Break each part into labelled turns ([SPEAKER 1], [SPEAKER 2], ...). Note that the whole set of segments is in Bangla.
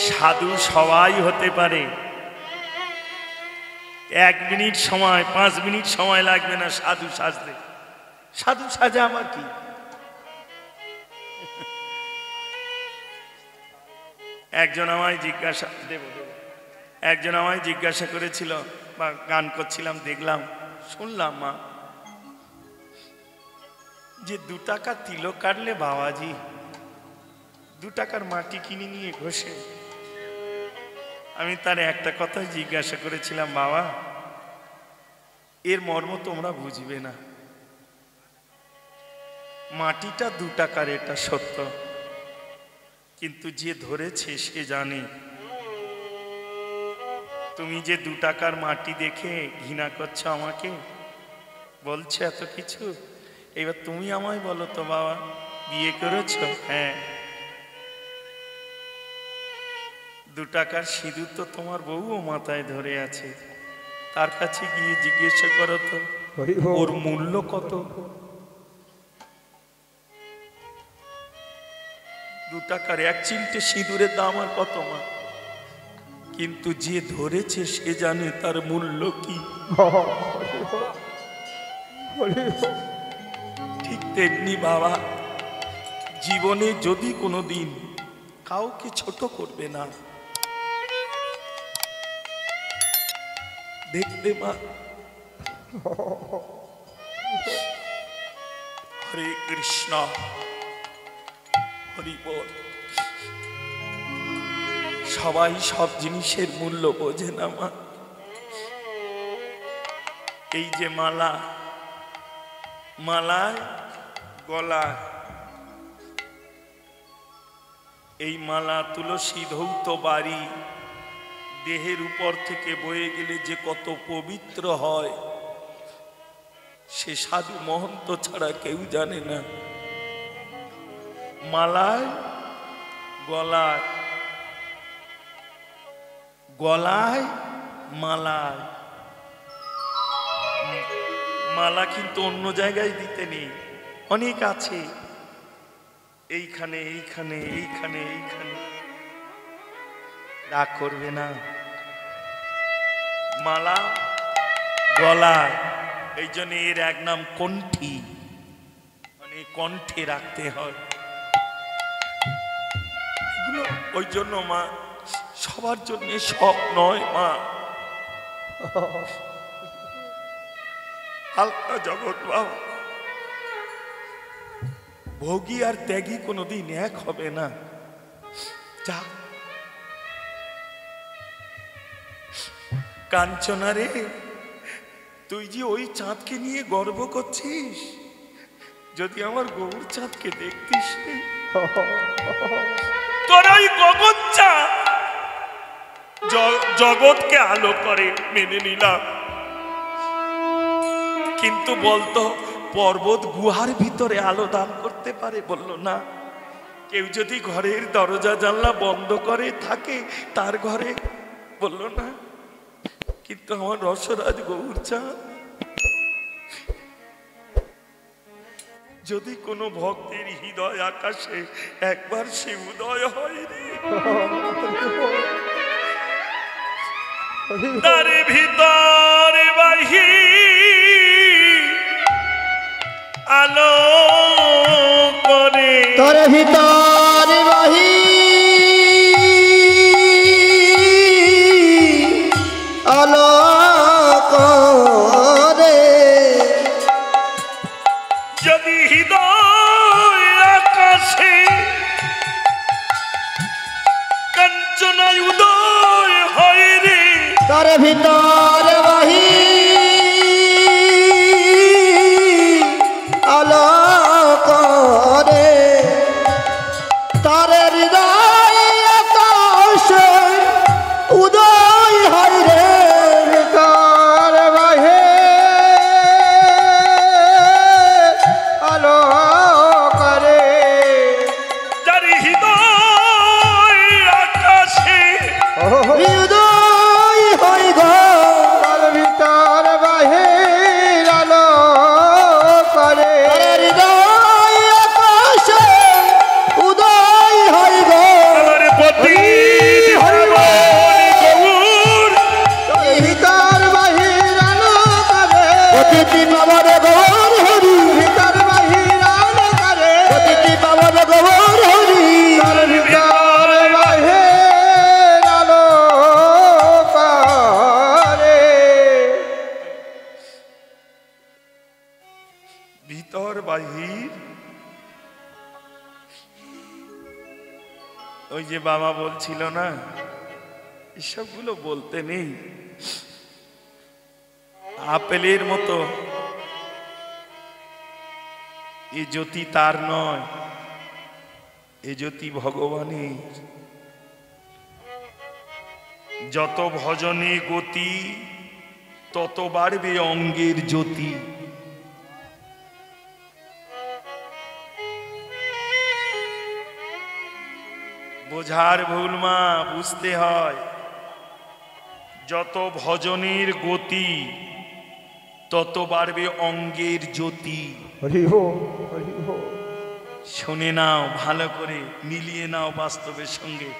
[SPEAKER 1] সাধু সবাই হতে পারে, 1 মিনিট সময় 5 মিনিট সময় লাগবে না সাধু সাজতে। সাধু সাজা আমার কি? একজন আমায় জিজ্ঞাসা করেছিল, বা গান করছিলাম, দেখলাম শুনলাম মা যে 2 টাকা তিলক কাটলে বাবাজি 2 টাকার মাটি কিনে নিয়ে ঘষে। আমি তার একটা কথা জিজ্ঞাসা করেছিলাম, বাবা এর মর্ম তোমরা বুঝবে না, মাটিটা 2 টাকার এটা সত্য, কিন্তু যে ধরেছে সে জানে। তুমি যে 2 টাকার মাটি দেখে ঘৃণা করছো, আমাকে বলছো এত কিছু, এবার তুমি আমায় বলো তো বাবা, বিয়ে করেছো? হ্যাঁ। 2 টাকার সিঁদুর তো তোমার বউও মাথায় ধরে আছে, তার কাছে গিয়ে জিজ্ঞাসা করো তো ওর মূল্য কত। 2 টাকার 1 চিমটে সিঁদুরের দাম আর কত মা? কিন্তু যে ধরেছে সে জানে তার মূল্য কি। ঠিক তেমনি বাবা, জীবনে যদি কোনোদিন কাউকে ছোট করবে না, দেখবে মা। হরে কৃষ্ণ, হরি বল। সবাই সব জিনিসের মূল্য বোঝে না মা। এই যে মালা, মালায় গলায়, এই মালা তুলসী ধৌত বাড়ি দেহের উপর থেকে বয়ে গেলে যে কত পবিত্র হয়, সে সাধু মহন্ত ছাড়া কেউ জানে না। মালায় গলায়, গলায় মালায়, মালা কিন্তু অন্য জায়গায় দিতে নেই, অনেক আছে, এইখানে এইখানে এইখানে এইখানে। রাগ করবে না, মালা গলায়, এই জন্য এর এক নাম কণ্ঠী, মানে কণ্ঠে রাখতে হয় এগুলো। ওই জন্য মা, সবার জন্য সব নয় মা। হালকা জগৎ বাবা, ভোগী আর ত্যাগী কোনোদিন এক হবে না। যা কাঞ্চনা রে, তুই যে ওই চাঁদকে নিয়ে গর্ব করছিস, যদি আমার গৌর চাঁদকে দেখতিস, তোর ওই গগন চাঁদ জগৎকে আলো করে, মেনে নিলাম, কিন্তু বলতো পর্বত গুহার ভিতরে আলো দান করতে পারে? বলল না। কেউ যদি ঘরের দরজা জানলা বন্ধ করে থাকে তার ঘরে, বলল না। কিন্তু আমার রসরাজ গৌর চাঁদ, যদি কোনো ভক্তের হৃদয় আকাশে একবার সে উদয় হয় রে, তার ভিতরে বাহি আলো করে,
[SPEAKER 2] তার ভিতরে বাহি আলো করে।
[SPEAKER 1] যদি হৃদয় আকাশে কাঞ্চনায় উদয় হয় রে,
[SPEAKER 2] তার ভিতরে বাহি আলো করে। তার হৃদয় আকাশে উদয় হয় রে, তার বাহি আলো করে।
[SPEAKER 1] যার হৃদয় আকাশে
[SPEAKER 2] হৃদয় হয় গো
[SPEAKER 1] যে বাবা বলছিল না, এসবগুলো বলতে নেই। আপেলের মতো এ জ্যোতি তার নয়, এ জ্যোতি ভগবানের। যত ভজনে গতি তত বাড়বে অঙ্গের জ্যোতি। বোঝার ভুল মা, বুঝতে হয়। যত ভজনের গতি তত বাড়বে অঙ্গের জ্যোতি। শুনে নাও ভালো করে, মিলিয়ে নাও বাস্তবের সঙ্গে।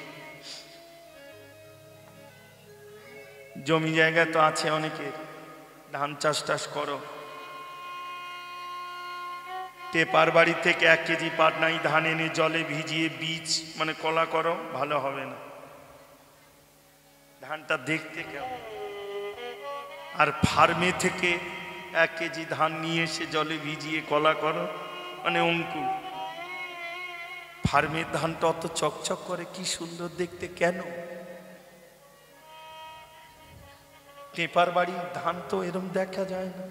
[SPEAKER 1] জমি জায়গা তো আছে অনেকের, ধান চাষ টাস করো, টেপার বাড়ি থেকে 1 কেজি পাটনাই ধান এনে জলে ভিজিয়ে বীজ মানে কলা করো, ভালো হবে না। ধানটা দেখতে কেমন। আর ফার্মে থেকে 1 কেজি ধান নিয়ে এসে জলে ভিজিয়ে কলা করো, মানে অঙ্কুর। ফার্মের ধানটা অত চকচক করে, কি সুন্দর দেখতে, কেন? টেপার বাড়ির ধান তো এরম দেখা যায় না,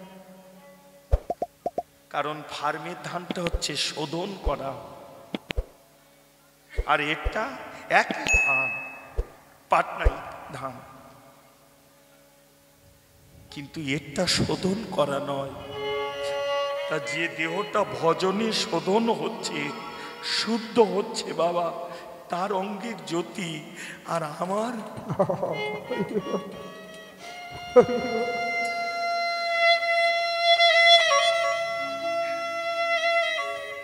[SPEAKER 1] কারণ ফার্মের ধানটা হচ্ছে শোধন করা। আর এটা একই ধান, পাটনাই ধান, কিন্তু এটা শোধন করা নয়। তা যে দেহটা ভজনে শোধন হচ্ছে, শুদ্ধ হচ্ছে বাবা, তার অঙ্গের জ্যোতি। আর আমার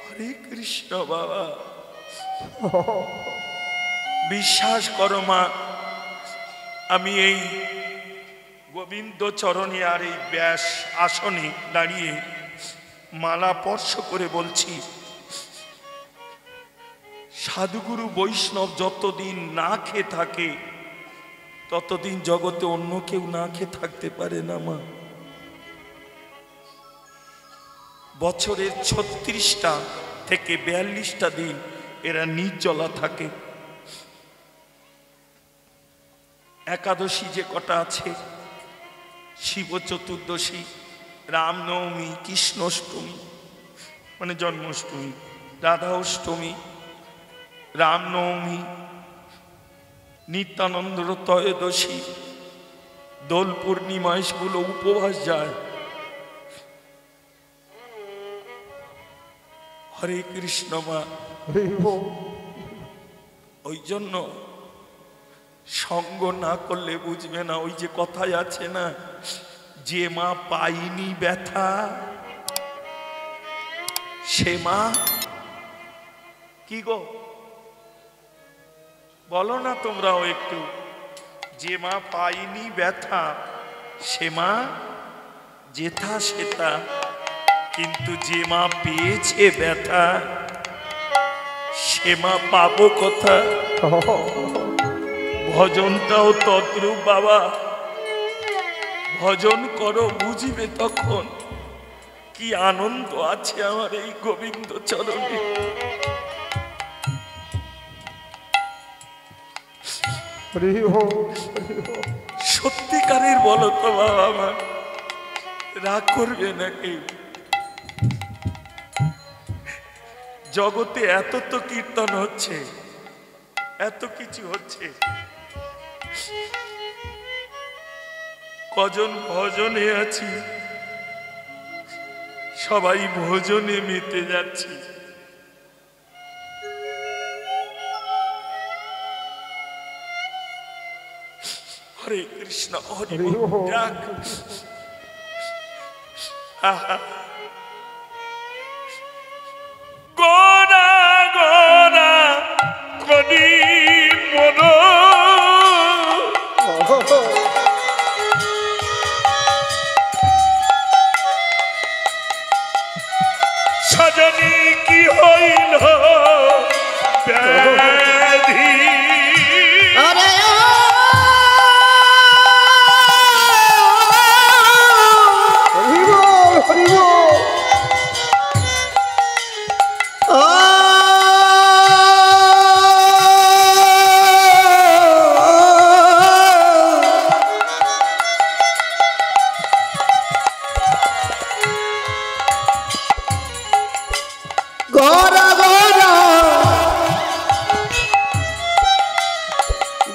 [SPEAKER 1] হরে কৃষ্ণ বাবা, বিশ্বাস করো মা, আমি এই গোবিন্দ চরণে আর এই ব্যাস আসনে দাঁড়িয়ে মালা স্পর্শ করে বলছি, সাধুগুরু বৈষ্ণব যতদিন না খেয়ে থাকে ততদিন জগতে অন্য কেউ না খেয়ে থাকতে পারে না মা। বছরের 36টা থেকে 42টা দিন এরা নির্জলা থাকে। একাদশী যে কটা আছে, শিব চতুর্দশী, রামনবমী, কৃষ্ণাষ্টমী মানে জন্মাষ্টমী, রাধা অষ্টমী, রামনবমী, নিত্যানন্দ ত্রয়োদশী, দোল পূর্ণিমা, এগুলো উপবাস যায়। হরে কৃষ্ণ মা। ওই জন্য সঙ্গ না করলে বুঝবে না। ওই যে কথায় আছে না, যে মা পাইনি ব্যথা সে মা কি গো, বলো না তোমরাও একটু, যে মা পাইনি ব্যথা সে মা যেথা সেথা, কিন্তু যে মা পেয়েছে ব্যথা সে মা পাবো কথা। ভজনটাও তদ্রূপ বাবা, ভজন করো বুঝবে তখন কি আনন্দ আছে আমার এই গোবিন্দ চরণে। সত্যিকারের বলো তো বাবা, আমার রাগ করবে না কেউ? জগতে এত তো কীর্তন হচ্ছে, এত কিছু হচ্ছে, কজন ভজনে আছি, সবাই ভজনে মেতে যাচ্ছি। হরে কৃষ্ণ, হরি ডাক। গোরা গোরা কদি মন সজনী কি হইল ব্যাধি।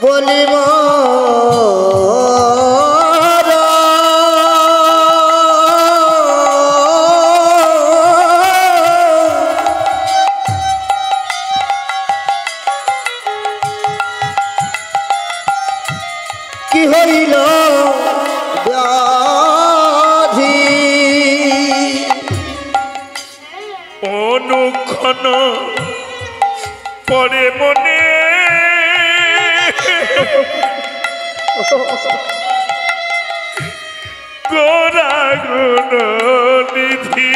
[SPEAKER 2] বলিব কি হইল ব্যাধি
[SPEAKER 1] অনুক্ষণ পরে মনে গোরা গুণ নিধি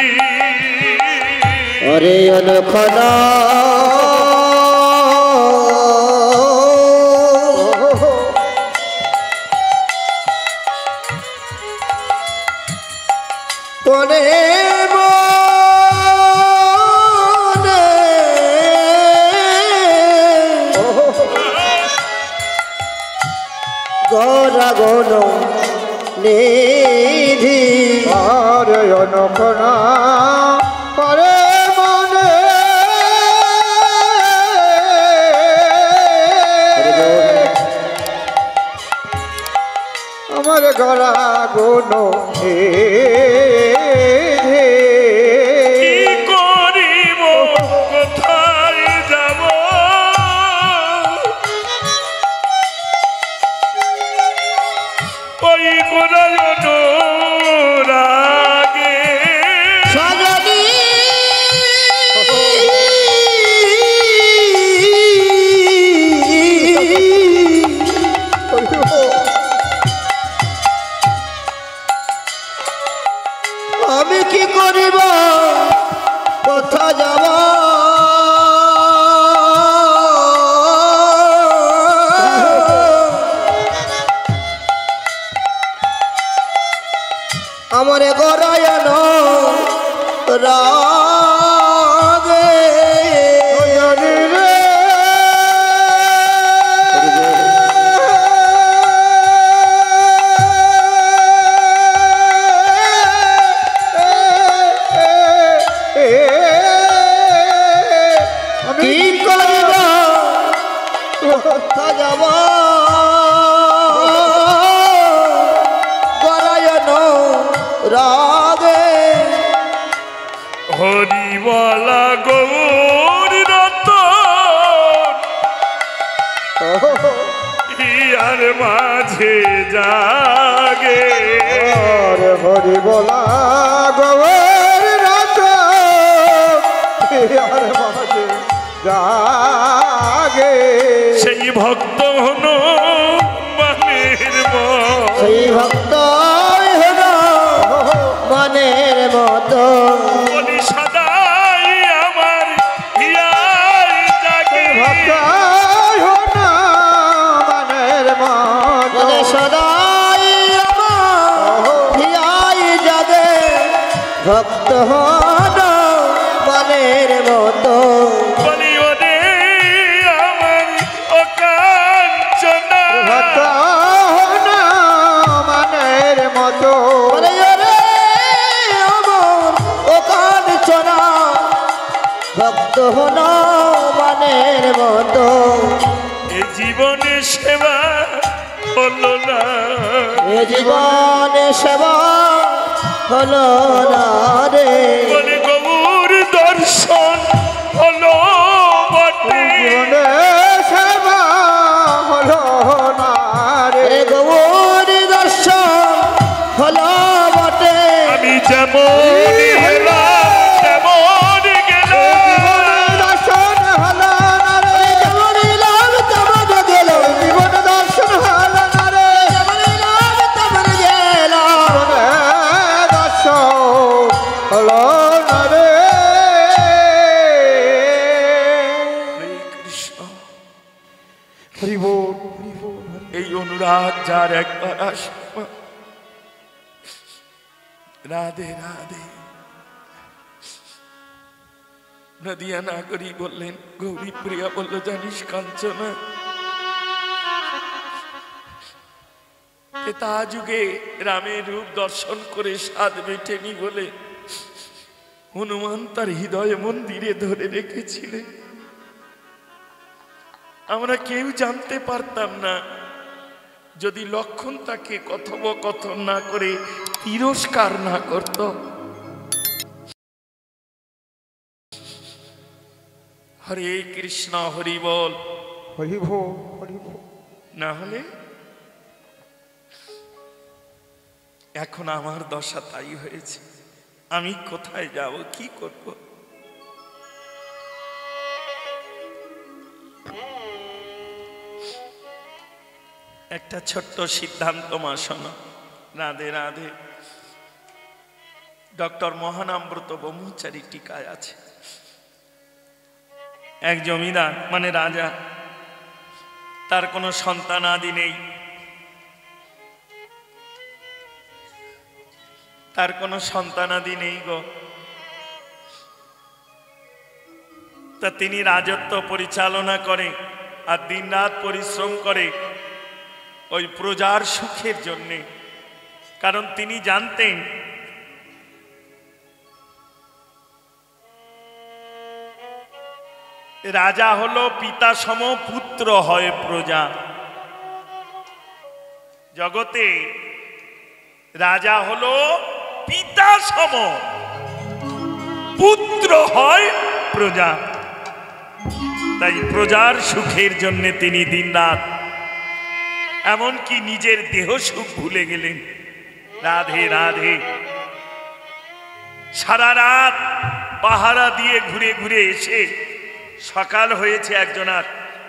[SPEAKER 2] অরে অনুক্ষণ পরে মনে গোরা গুণ নিধি অরে অনুক্ষণ পরে মনে আমার গলা গুণ
[SPEAKER 1] কি করিব কোথায় যাব ওই গোরা রাগে
[SPEAKER 2] সজনী আমি কি করিব কোথা যাব আমার গরায়ন রাগে কি করিব কোথা যাব গরায়ন রাগে
[SPEAKER 1] হরিবলা গৌর রত ইয়ার মাঝে জাগে
[SPEAKER 2] হরি বলা গৌর রাত আর মাঝে জাগে
[SPEAKER 1] সেই ভক্ত হন মানের
[SPEAKER 2] সেই ভক্ত হলো মনের মতো
[SPEAKER 1] বলি সদাই আমার হিয়াই জাগে
[SPEAKER 2] ভক্ত হলো মনের মতো সদাই আমার হিয়াই জাগে ভক্ত হলো মনের মতো
[SPEAKER 1] বলি ওরে আমার অকাঞ্চনা
[SPEAKER 2] ভক্ত হলো মনের মতো রে আমার ও কাঞ্চনা ভক্ত হলো মনের মতো
[SPEAKER 1] এ জীবনে সেবা হলো না
[SPEAKER 2] এ জীবনে সেবা হলো না রে
[SPEAKER 1] বলে গৌর দর্শন হলো বটে
[SPEAKER 2] জীবনে সেবা হলো না রে গৌর দর্শন হলো বটে
[SPEAKER 1] আমি যেমন এলাম তেমন গেলাম
[SPEAKER 2] দর্শন হলো না রে যেমন এলাম তেমন গেল জীবন দর্শন হলো না রে যেমন এলাম তেমন গেল দর্শন হলো না রে
[SPEAKER 1] হরে কৃষ্ণ
[SPEAKER 2] হরি বল
[SPEAKER 1] এই অনুরাগ যার একবার আসবে রাধে রাধে নদিয়া নাগরী বললেন গৌরী প্রিয়া বলল জানিস কাঞ্চনা তা যুগে রামের রূপ দর্শন করে স্বাদ মেটেনি বলে হনুমান তার হৃদয় মন্দিরে ধরে রেখেছিলেন আমরা কেউ জানতে পারতাম না যদি লক্ষণ তাকে কথোপকথন না করে তিরস্কার না করত। হরে কৃষ্ণ, হরি বল।
[SPEAKER 2] হরি বল, হরি বল।
[SPEAKER 1] না হলে এখন আমার দশা তাই হয়েছে। আমি কোথায় যাব, কি করব? একটা ছোট্ট সিদ্ধান্ত মা শোনো। রাধে রাধে। ডক্টর মহানামব্রত ব্রহ্মচারী টিকায় আছে, এক জমিদার মানে রাজা, তার কোনো সন্তান আদি নেই, তার কোনো সন্তানাদি নেই গো। তা তিনি রাজত্ব পরিচালনা করে আর দিনরাত পরিশ্রম করে ওই প্রজার সুখের জন্যে। কারণ তিনি জানতেন রাজা হলো পিতা সম, পুত্র হয় প্রজা। জগতে রাজা হলো পিতা সম, পুত্র হয় প্রজা। তাই প্রজার সুখের জন্য তিনি দিনরাত, এমনকি নিজের দেহ সুখ ভুলে গেলেন। রাধে রাধে। সারা রাত পাহারা দিয়ে ঘুরে ঘুরে এসে সকাল হয়েছে, একজনার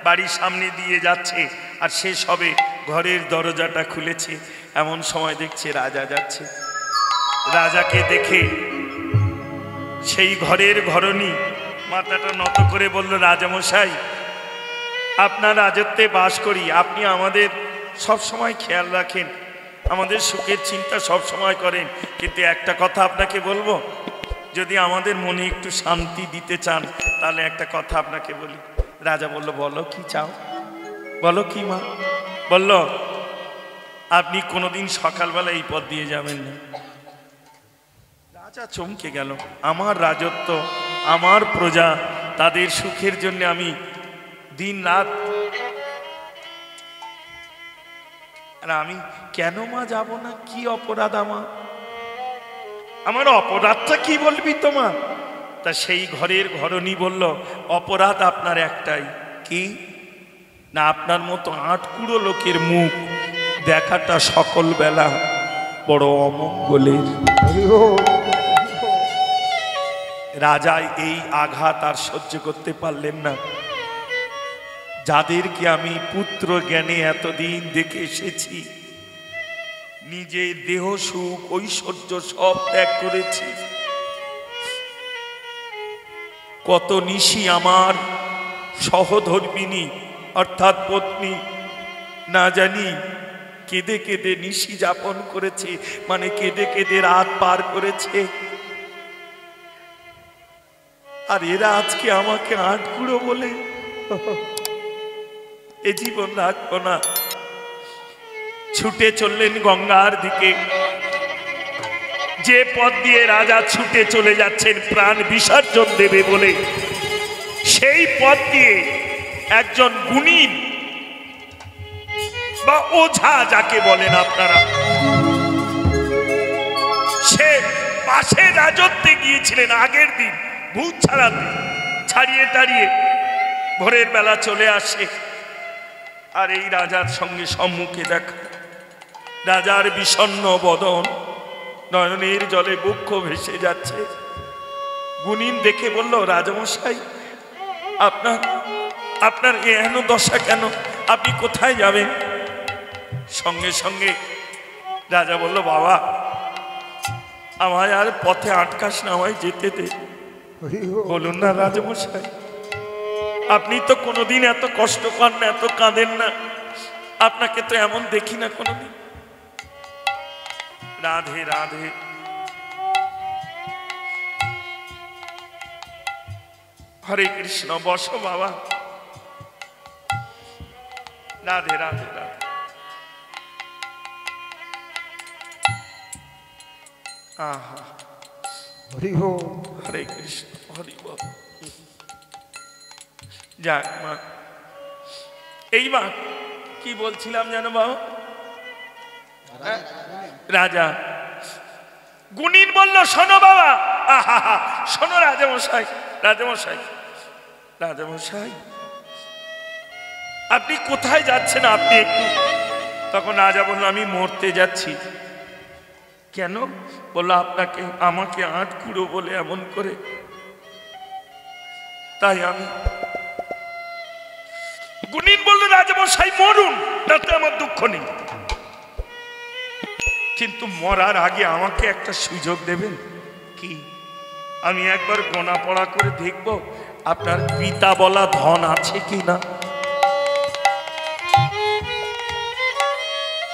[SPEAKER 1] বাড়ির সামনে দিয়ে যাচ্ছে আর সে সবে ঘরের দরজাটা খুলেছে। এমন সময় দেখছে রাজা যাচ্ছে। রাজাকে দেখে সেই ঘরের ঘরণী মাথাটা নত করে বলল, রাজামশাই, আপনার রাজত্বে বাস করি, আপনি আমাদের সব সময় খেয়াল রাখেন, আমাদের সুখের চিন্তা সব সময় করেন, কিন্তু একটা কথা আপনাকে বলবো, যদি আমাদের মনে একটু শান্তি দিতে চান তাহলে একটা কথা আপনাকে বলি। রাজা বলল, বলো কি চাও, বলো কি মা। বলল, আপনি কোনোদিন সকালবেলা এই পথ দিয়ে যাবেন না। রাজা চমকে গেল। আমার রাজত্ব, আমার প্রজা, তাদের সুখের জন্য আমি দিন রাত, আর আমি কেন মা যাব না? কি অপরাধ আমার? আমার অপরাধটা কি বলবি তোমার? তা সেই ঘরের ঘরণী বলল, অপরাধ আপনার একটাই। কি না, আপনার মতো আটকুড়ো লোকের মুখ দেখাটা সকল বেলা বড় অমঙ্গলের। রাজা এই আঘাত আর সহ্য করতে পারলেন না। যাদেরকে আমি পুত্র জ্ঞানে এতদিন দেখে এসেছি, নিজের দেহ সুখ ঐশ্বর্য সব ত্যাগ করেছি, কত নিশি আমার সহধর্মিনী অর্থাৎ পত্নী না জানি কেঁদে কেঁদে নিশি যাপন করেছে, মানে কেঁদে কেঁদে রাত পার করেছে। আর এরা আজকে আমাকে আটকুড়ো বলে এ জীবন রাখবো না। ছুটে চললেন গঙ্গার দিকে। যে পথ দিয়ে রাজা ছুটে চলে যাচ্ছেন প্রাণ বিসর্জন দেবে বলে, সেই পথ দিয়ে একজন গুণিন বা ওঝা যাকে বলেন আপনারা, সে পাশে রাজত্বে গিয়েছিলেন আগের দিন, ভূত ছাড়াতে, ছাড়িয়ে টাড়িয়ে ভোরের বেলা চলে আসে। আর এই রাজার সঙ্গে সম্মুখে দেখা। রাজার বিষণ্ণ বদন, নয়নের জলে বক্ষ ভেসে যাচ্ছে। গুণিন দেখে বলল, রাজামশাই, আপনার এহেন দশা কেন? আপনি কোথায় যাবেন? সঙ্গে সঙ্গে রাজা বলল, বাবা, আমায় আর পথে আটকাস না, আমায় যেতে দে। বলুন না রাজামশাই, আপনি তো কোনোদিন এত কষ্ট পান না, এত কাঁদেন না, আপনাকে তো এমন দেখি না কোনোদিন। রাধে রাধে। হরে কৃষ্ণ, বসো বাবা। রাধে রাধে রাধে। আহা,
[SPEAKER 2] হরি বল,
[SPEAKER 1] হরে কৃষ্ণ, হরি বল। যাক মা, এইবার কি বলছিলাম জানো বাবা? রাজা গুণিন বলল, শোনো বাবা, আহা, শোনো রাজামশাই, রাজামশাই, রাজামশাই, আপনি কোথায় যাচ্ছেন? আপনি একটু। তখন রাজা বলল, আমি মরতে যাচ্ছি। কেন? বললো, আপনাকে আমাকে আটকুড়ো বলে এমন করে, তাই আমি। গুণিন বলল, রাজামশাই মরুন, তাতে আমার দুঃখ নেই, কিন্তু মরার আগে আমাকে একটা সুযোগ দেবেন। কি? আমি একবার গোনা পড়া করে দেখব আপনার পিতা বলা ধন আছে কি না।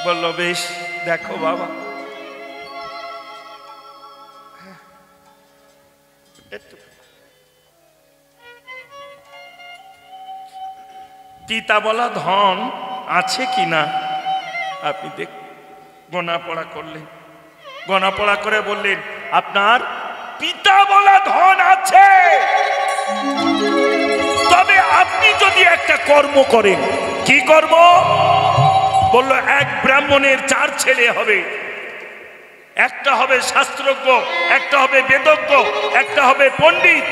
[SPEAKER 1] বলল, বেশ, দেখো বাবা। পিতা বলা ধন আছে কিনা আপনি দেখ। গোনা পড়া করলেন, গোনা পড়া করে বললেন, আপনার পিতা বলা ধন আছে, তবে আপনি যদি একটা কর্ম করেন। কি কর্ম? বলল, এক ব্রাহ্মণের 4 ছেলে হবে, একটা হবে শাস্ত্রজ্ঞ, একটা হবে বেদজ্ঞ, একটা হবে পণ্ডিত,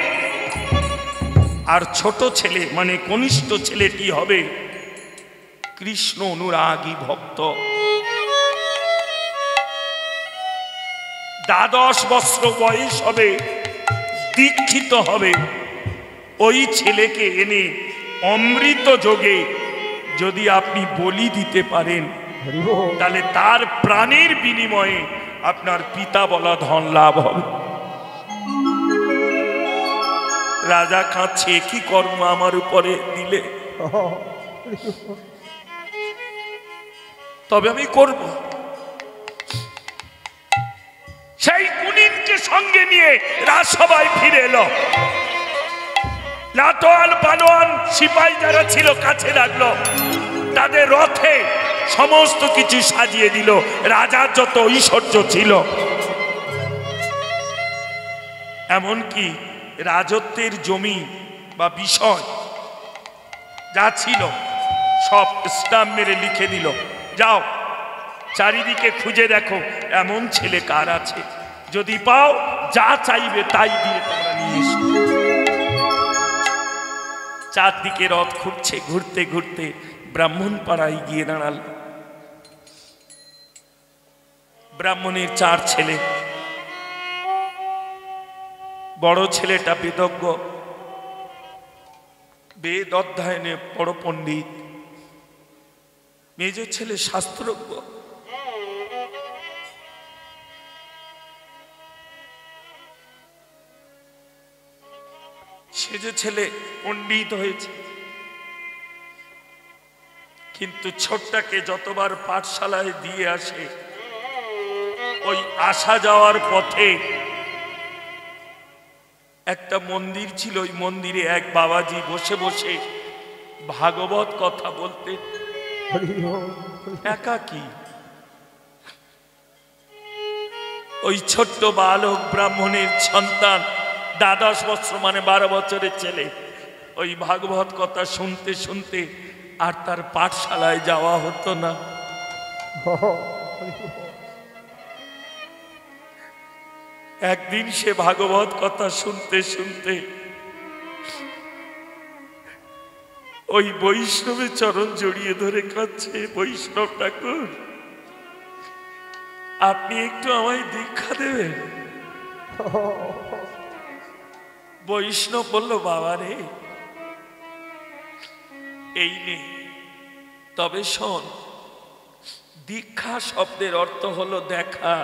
[SPEAKER 1] আর ছোট ছেলে মানে কনিষ্ঠ ছেলেটি হবে কৃষ্ণ অনুরাগী ভক্ত। 12 বছর বয়স হবে, দীক্ষিত হবে। ওই ছেলেকে এনে অমৃত যোগে যদি আপনি বলি দিতে পারেন, তাহলে তার প্রাণের বিনিময়ে আপনার পিতা বলা ধন লাভ হবে। রাজা কাঁদছে, কি কর্ম আমার উপরে দিলে, তবে আমি করব। সেই গুণিনকে সঙ্গে নিয়ে রাজসভায় ফিরে এলো। লাটোয়াল পালোয়ান সিপাহী যারা ছিল কাছে লাগলো, তাদের রথে সমস্ত কিছু সাজিয়ে দিল, রাজার যত ঐশ্বর্য ছিল, এমনকি রাজত্বের জমি বা বিষয় যা ছিল সব স্টাম্প মেরে লিখে দিল, যাও চারিদিকে খুঁজে দেখো এমন ছেলে কার আছে, যদি পাও যা চাইবে তাই দিয়ে তোমরা নিয়ে এসো। চারদিকে রথ ঘুরছে, ঘুরতে ঘুরতে ব্রাহ্মণ পাড়ায় গিয়ে দাঁড়াল। ব্রাহ্মণের 4 ছেলে, বড় ছেলেটা বেদজ্ঞ, বেদ অধ্যয়নে বড় পণ্ডিত, মেজ ছেলে শাস্ত্রজ্ঞ। সেজ ছেলে পণ্ডিত হয়েছে, কিন্তু ছোটটাকে যতবার পাঠশালায় দিয়ে আসে, ওই আসা যাওয়ার পথে একটা মন্দির ছিল, ওই মন্দিরে এক বাবাজি বসে বসে ভাগবত কথা বলতে, একাকী। ওই ছোট্ট বালক ব্রাহ্মণের সন্তান, 12 বছর মানে 12 বছরের ছেলে, ওই ভাগবত কথা শুনতে শুনতে আর তার পাঠশালায় যাওয়া হতো না। একদিন সে ভাগবত কথা শুনতে শুনতে ওই বৈষ্ণবের চরণ জড়িয়ে ধরে কাঁদছে, বৈষ্ণব ঠাকুর আপনি একটু আমায় দীক্ষা দেবেন। বৈষ্ণব বলল, বাবা রে, এই নে, তবে শোন, দীক্ষা শব্দের অর্থ হলো দেখা।